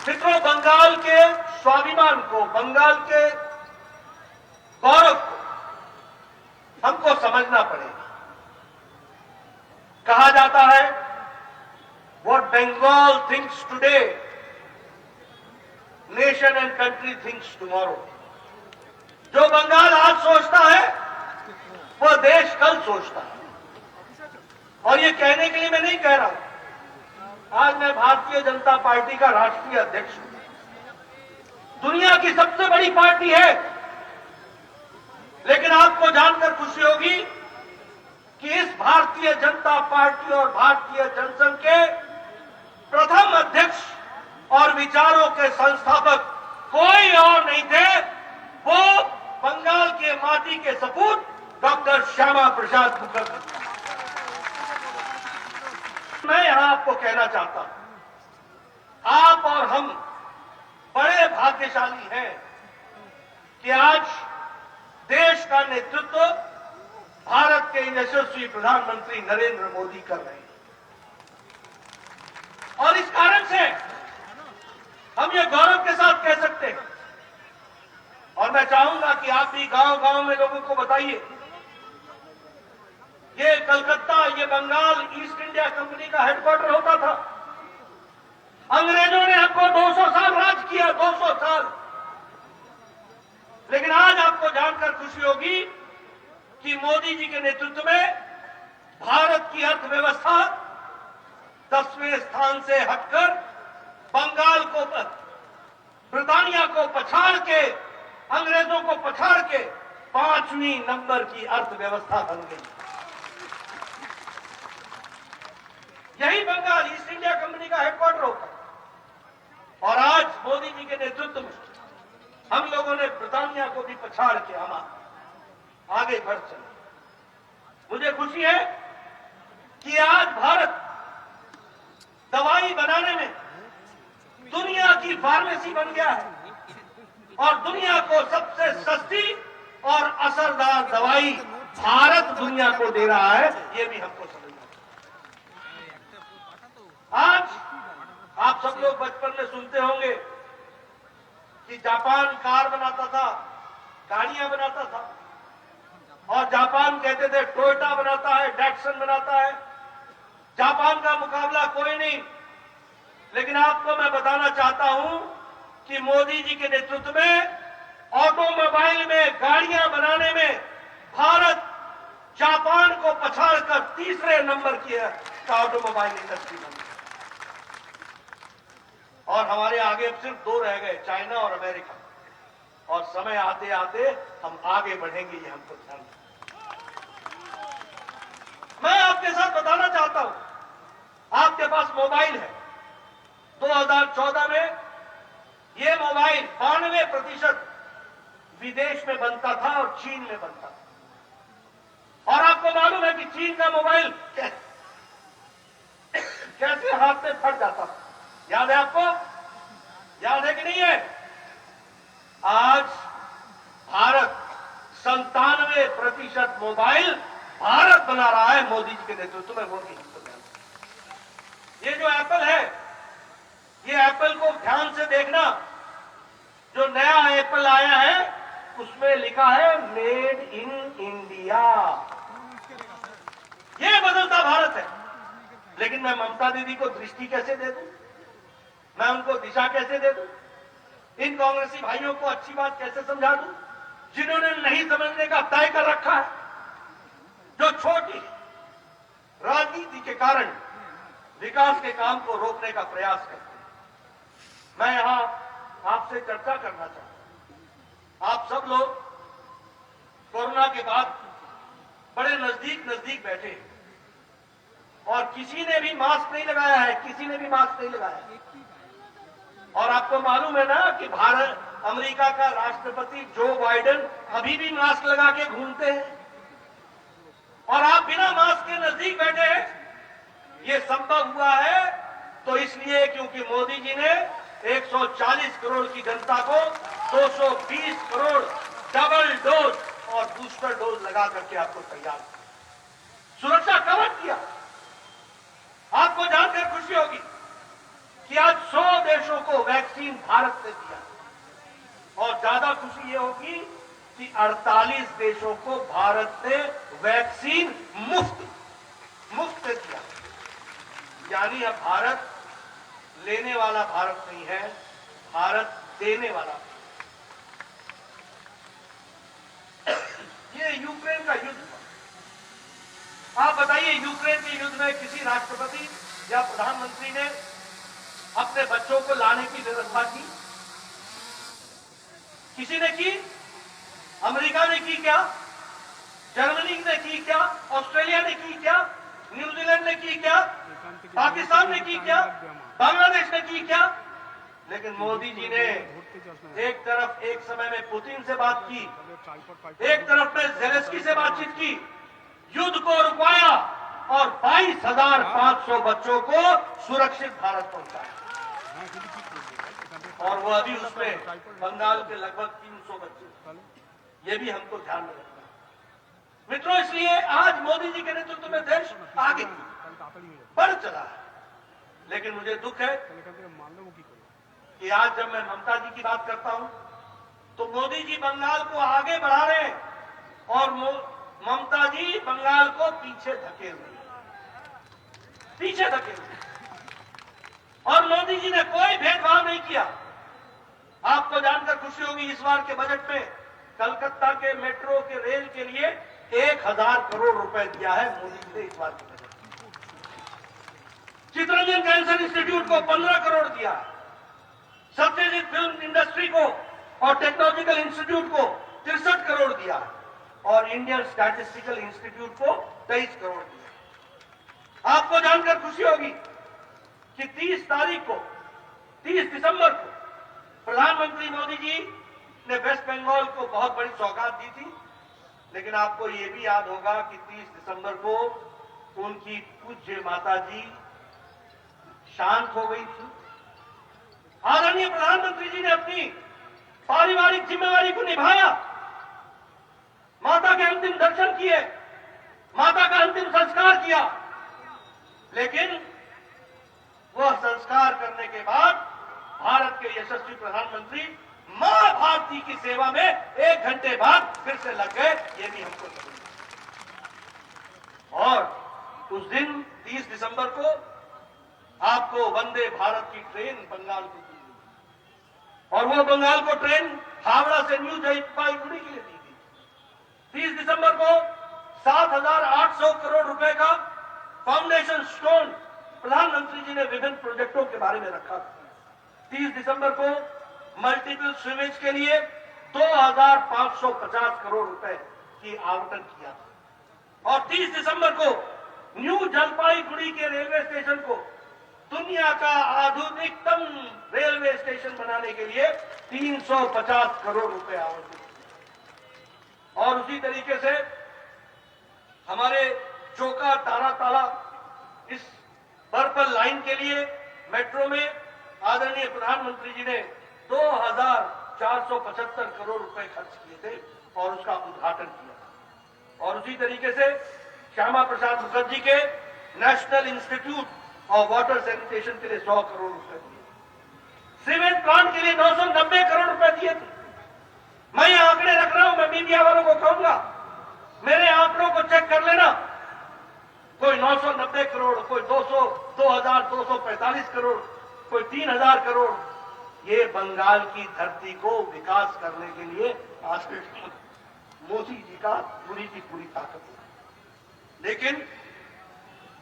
मित्रों, बंगाल के स्वाभिमान को, बंगाल के गौरव को हमको समझना पड़ेगा। कहा जाता है, what Bengal thinks today, nation and country thinks tomorrow. जो बंगाल आज सोचता है वह देश कल सोचता है। और ये कहने के लिए मैं नहीं कह रहा हूं, आज मैं भारतीय जनता पार्टी का राष्ट्रीय अध्यक्ष हूं। दुनिया की सबसे बड़ी पार्टी है, लेकिन आपको जानकर खुशी होगी कि इस भारतीय जनता पार्टी और भारतीय जनसंघ के प्रथम अध्यक्ष और विचारों के संस्थापक कोई और नहीं थे, वो बंगाल के माटी के सपूत डॉक्टर श्यामा प्रसाद मुखर्जी। मैं यहां आपको कहना चाहता हूं, आप और हम बड़े भाग्यशाली हैं कि आज देश का नेतृत्व भारत के यशस्वी प्रधानमंत्री नरेंद्र मोदी कर रहे हैं। और इस कारण से हम ये गौरव के साथ कह सकते हैं, और मैं चाहूंगा कि आप भी गांव-गांव में लोगों को बताइए, ये कलकत्ता, ये बंगाल ईस्ट इंडिया कंपनी का हेडक्वार्टर होता था। अंग्रेजों ने हमको 200 साल राज किया, 200 साल। लेकिन आज आपको जानकर खुशी होगी कि मोदी जी के नेतृत्व में भारत की अर्थव्यवस्था 10वें स्थान से हटकर बंगाल को, ब्रिटानिया को पछाड़ के, अंग्रेजों को पछाड़ के 5वीं नंबर की अर्थव्यवस्था बन गई। यही बंगाल ईस्ट इंडिया कंपनी का हेडक्वार्टर होता। और आज मोदी जी के नेतृत्व में हम लोगों ने ब्रिटानिया को भी पछाड़ के हम आगे बढ़ चले। मुझे खुशी है कि आज भारत दवाई बनाने में दुनिया की फार्मेसी बन गया है और दुनिया को सबसे सस्ती और असरदार दवाई भारत दुनिया को दे रहा है। ये भी हमको समझना। आज आप सब लोग बचपन में सुनते होंगे कि जापान कार बनाता था, गाड़ियां बनाता था, और जापान कहते थे टोयोटा बनाता है, डैटसन बनाता है, जापान का मुकाबला कोई नहीं। लेकिन आपको मैं बताना चाहता हूं कि मोदी जी के नेतृत्व में ऑटोमोबाइल में, गाड़ियां बनाने में भारत जापान को पछाड़कर 3रे नंबर की ऑटोमोबाइल इंडस्ट्री बन गई। और हमारे आगे अब सिर्फ 2 रह गए, चाइना और अमेरिका। और समय आते आते हम आगे बढ़ेंगे, ये हमको ध्यान रखना। मैं आपके साथ बताना चाहता हूं, आपके पास मोबाइल है। 2014 में ये मोबाइल 92% विदेश में बनता था और चीन में बनता था। और आपको मालूम है कि चीन का मोबाइल कैसे हाथ में फट जाता था। याद है आपको? याद है कि नहीं है? आज भारत 97% मोबाइल भारत बना रहा है मोदी जी के नेतृत्व में। मोदी ये जो एप्पल है, ये एप्पल को ध्यान से देखना। जो नया एप्पल आया है उसमें लिखा है मेड इन इंडिया। ये बदलता भारत है। लेकिन मैं ममता दीदी को दृष्टि कैसे दे दूं? मैं उनको दिशा कैसे दे दूं? इन कांग्रेसी भाइयों को अच्छी बात कैसे समझा दूं, जिन्होंने नहीं समझने का तय कर रखा है, जो छोटी राजनीति के कारण विकास के काम को रोकने का प्रयास करते हैं। मैं यहां आपसे चर्चा करना चाहता हूं। आप सब लोग कोरोना के बाद बड़े नजदीक बैठे हैं और किसी ने भी मास्क नहीं लगाया है, किसी ने भी मास्क नहीं लगाया है। और आपको मालूम है ना कि अमेरिका का राष्ट्रपति जो बाइडेन अभी भी मास्क लगा के घूमते हैं, और आप बिना मास्क के नजदीक बैठे हैं। ये संभव हुआ है तो इसलिए क्योंकि मोदी जी ने 140 करोड़ की जनता को 220 करोड़ डबल डोज और बूस्टर डोज लगा करके आपको तैयार किया, सुरक्षा कवर किया। आपको जानकर खुशी होगी कि आज 100 देशों को वैक्सीन भारत ने दिया और ज्यादा खुशी ये होगी कि 48 देशों को भारत ने वैक्सीन मुफ्त दिया। यानी अब भारत लेने वाला भारत नहीं है, भारत देने वाला। ये यूक्रेन का युद्ध था। आप बताइए, यूक्रेन के युद्ध में किसी राष्ट्रपति या प्रधानमंत्री ने अपने बच्चों को लाने की व्यवस्था की? किसी ने की? अमेरिका ने की क्या? जर्मनी ने की क्या? ऑस्ट्रेलिया ने की क्या? न्यूजीलैंड ने की क्या? पाकिस्तान ने की क्या? बांग्लादेश ने की क्या? लेकिन मोदी जी ने एक तरफ एक समय में पुतिन से बात की, एक तरफ में ज़ेलेंस्की से बातचीत की, युद्ध को रुकवाया और 22,500 बच्चों को सुरक्षित भारत पहुंचाया। और वो अभी उसमें बंगाल के लगभग 300 बच्चे। ये भी हमको ध्यान में रखना है मित्रों। इसलिए आज मोदी जी के नेतृत्व में देश आगे बढ़ चला है। लेकिन मुझे दुख है कि आज जब मैं ममता जी की बात करता हूं तो मोदी जी बंगाल को आगे बढ़ा रहे हैं और ममता जी बंगाल को पीछे धकेल रही है। और मोदी जी ने कोई भेदभाव नहीं किया। आपको जानकर खुशी होगी, इस बार के बजट में कलकत्ता के मेट्रो के रेल के लिए 1,000 करोड़ रुपए दिया है मोदी जी ने इस बार के बजट में। चित्ररंजन कैंसर इंस्टीट्यूट को 15 करोड़ दिया। सत्यजीत फिल्म इंडस्ट्री को और टेक्नोलॉजिकल इंस्टीट्यूट को 63 करोड़ दिया और इंडियन स्टैटिस्टिकल इंस्टीट्यूट को 23 करोड़ दिया। आपको जानकर खुशी होगी कि 30 दिसंबर को प्रधानमंत्री मोदी जी ने वेस्ट बंगाल को बहुत बड़ी सौगात दी थी। लेकिन आपको ये भी याद होगा कि 30 दिसंबर को उनकी पूज्य माता जी शांत हो गई थी। आदरणीय प्रधानमंत्री जी ने अपनी पारिवारिक जिम्मेवारी को निभाया, माता के अंतिम दर्शन किए, माता का अंतिम संस्कार किया। लेकिन वह संस्कार करने के बाद भारत के यशस्वी प्रधानमंत्री मां भारती की सेवा में 1 घंटे बाद फिर से लग गए। ये भी हमको समझना। और उस दिन 30 दिसंबर को आपको वंदे भारत की ट्रेन बंगाल को दी और वो बंगाल को ट्रेन हावड़ा से न्यू जलपाईगुड़ी के लिए दी थी। 30 दिसंबर को 7,800 करोड़ रुपए का फाउंडेशन स्टोन प्रधानमंत्री जी ने विभिन्न प्रोजेक्टों के बारे में रखा था। 30 दिसंबर को मल्टीपल स्विमेज के लिए 2,550 करोड़ रुपए की आवंटन किया और 30 दिसंबर को न्यू जलपाईगुड़ी के रेलवे स्टेशन को दुनिया का आधुनिकतम रेलवे स्टेशन बनाने के लिए 350 करोड़ रुपए आवंटित किए। और उसी तरीके से हमारे चोका ताराताला इस पर्पल लाइन के लिए मेट्रो में आदरणीय प्रधानमंत्री जी ने 2,475 करोड़ रुपए खर्च किए थे और उसका उद्घाटन किया। और उसी तरीके से श्यामा प्रसाद मुखर्जी के नेशनल इंस्टीट्यूट और वाटर सैनिटेशन के लिए 100 करोड़ रुपए दिए। सीवेज प्लांट के लिए 990 करोड़ रुपए दिए थे। मैं ये आंकड़े रख रहा हूं, मैं मीडिया वालों को कहूंगा मेरे आंकड़ों को चेक कर लेना। कोई 990 करोड़, कोई 2,245 करोड़, कोई 3,000 करोड़। ये बंगाल की धरती को विकास करने के लिए आज मोदी जी का पूरी की पूरी ताकत है। लेकिन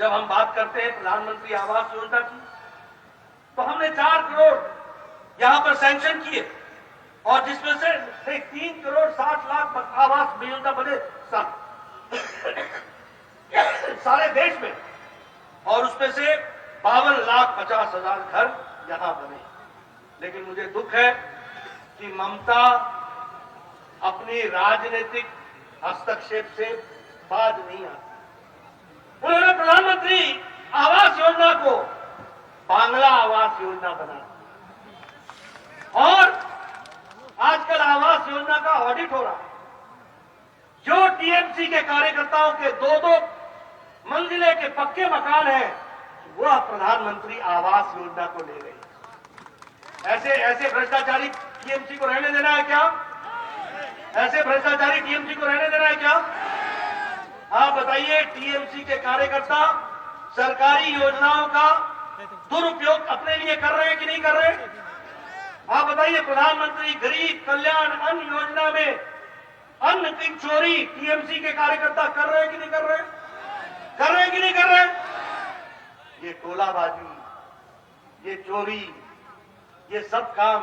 जब हम बात करते हैं प्रधानमंत्री आवास योजना की तो हमने 4 करोड़ यहां पर सैंक्शन किए और जिसमें से 3 करोड़ 60 लाख आवास योजना बने सारे देश में और उसमें से 52,50,000 घर यहां बने। लेकिन मुझे दुख है कि ममता अपनी राजनीतिक हस्तक्षेप से बाज नहीं आती। उन्होंने प्रधानमंत्री आवास योजना को बांग्ला आवास योजना बना और आजकल आवास योजना का ऑडिट हो रहा है। जो टीएमसी के कार्यकर्ताओं के 2-2 मंजिले के पक्के मकान हैं वह प्रधानमंत्री आवास योजना को ले गई। ऐसे भ्रष्टाचारी टीएमसी को रहने देना है क्या? ऐसे भ्रष्टाचारी टीएमसी को रहने देना है क्या? आप बताइए, टीएमसी के कार्यकर्ता सरकारी योजनाओं का दुरुपयोग अपने लिए कर रहे हैं कि नहीं कर रहे? आप बताइए, प्रधानमंत्री गरीब कल्याण अन्न योजना में अन्न की चोरी टीएमसी के कार्यकर्ता कर रहे हैं कि नहीं कर रहे? कर रहे हैं कि नहीं कर रहे? ये टोलाबाजी, ये चोरी, ये सब काम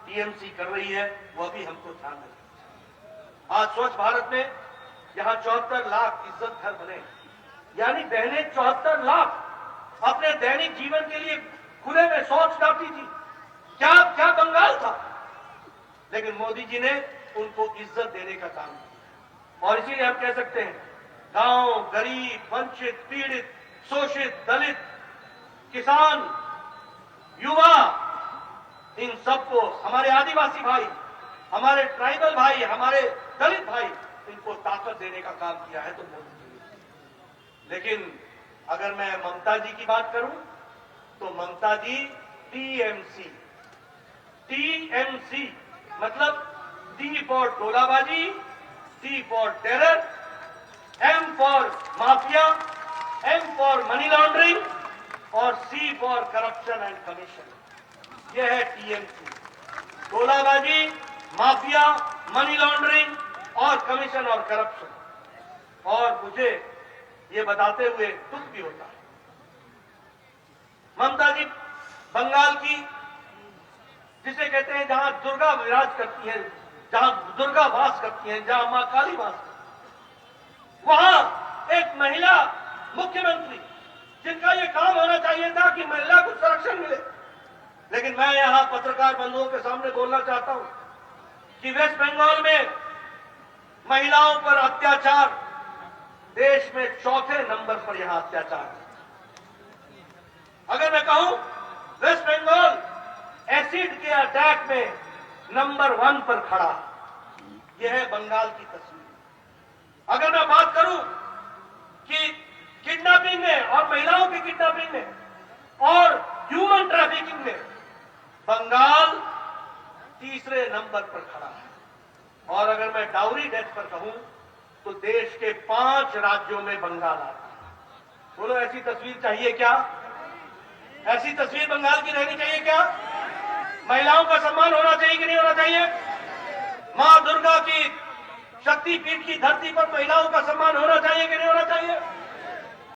टीएमसी कर रही है, वो भी हमको ध्यान रखना। आज स्वच्छ भारत में यहां 74 लाख इज्जत घर बने, यानी बहनें 74 लाख अपने दैनिक जीवन के लिए खुले में शौच करती थी। क्या बंगाल था, लेकिन मोदी जी ने उनको इज्जत देने का काम किया। और इसीलिए हम कह सकते हैं, गांव, गरीब, वंचित, पीड़ित, शोषित, दलित, किसान, युवा, इन सबको, हमारे आदिवासी भाई, हमारे ट्राइबल भाई, हमारे दलित भाई, इनको ताकत देने का काम किया है तो मोदी जी ने। लेकिन अगर मैं ममता जी की बात करूं तो ममता जी टीएमसी मतलब टी फॉर टोलाबाजी, T for terror, M for mafia, M for money laundering और C for corruption and commission. यह है टीएमसी, टोलाबाजी, माफिया, मनी लॉन्ड्रिंग और कमीशन और करप्शन। और मुझे ये बताते हुए दुख भी होता है, ममता जी बंगाल की, जिसे कहते हैं जहां दुर्गा विराज करती है, जहां दुर्गा वास करती है, जहां मां काली वास करती है, वहां एक महिला मुख्यमंत्री, जिनका यह काम होना चाहिए था कि महिला को संरक्षण मिले। लेकिन मैं यहां पत्रकार बंधुओं के सामने बोलना चाहता हूं कि वेस्ट बंगाल में महिलाओं पर अत्याचार देश में 4थे नंबर पर यहां अत्याचार है। अगर मैं कहूं, वेस्ट बंगाल एसिड के अटैक में नंबर 1 पर खड़ा, यह है बंगाल की तस्वीर। अगर मैं बात करूं कि किडनैपिंग में और महिलाओं की किडनैपिंग में और ह्यूमन ट्रैफिकिंग में बंगाल तीसरे नंबर पर खड़ा है। और अगर मैं डाउरी डेथ पर कहूं तो देश के 5 राज्यों में बंगाल आता है। बोलो, ऐसी तस्वीर चाहिए क्या? ऐसी तस्वीर बंगाल की रहनी चाहिए क्या? महिलाओं का सम्मान होना चाहिए कि नहीं होना चाहिए? मां दुर्गा की शक्तिपीठ की धरती पर महिलाओं का सम्मान होना चाहिए कि नहीं होना चाहिए?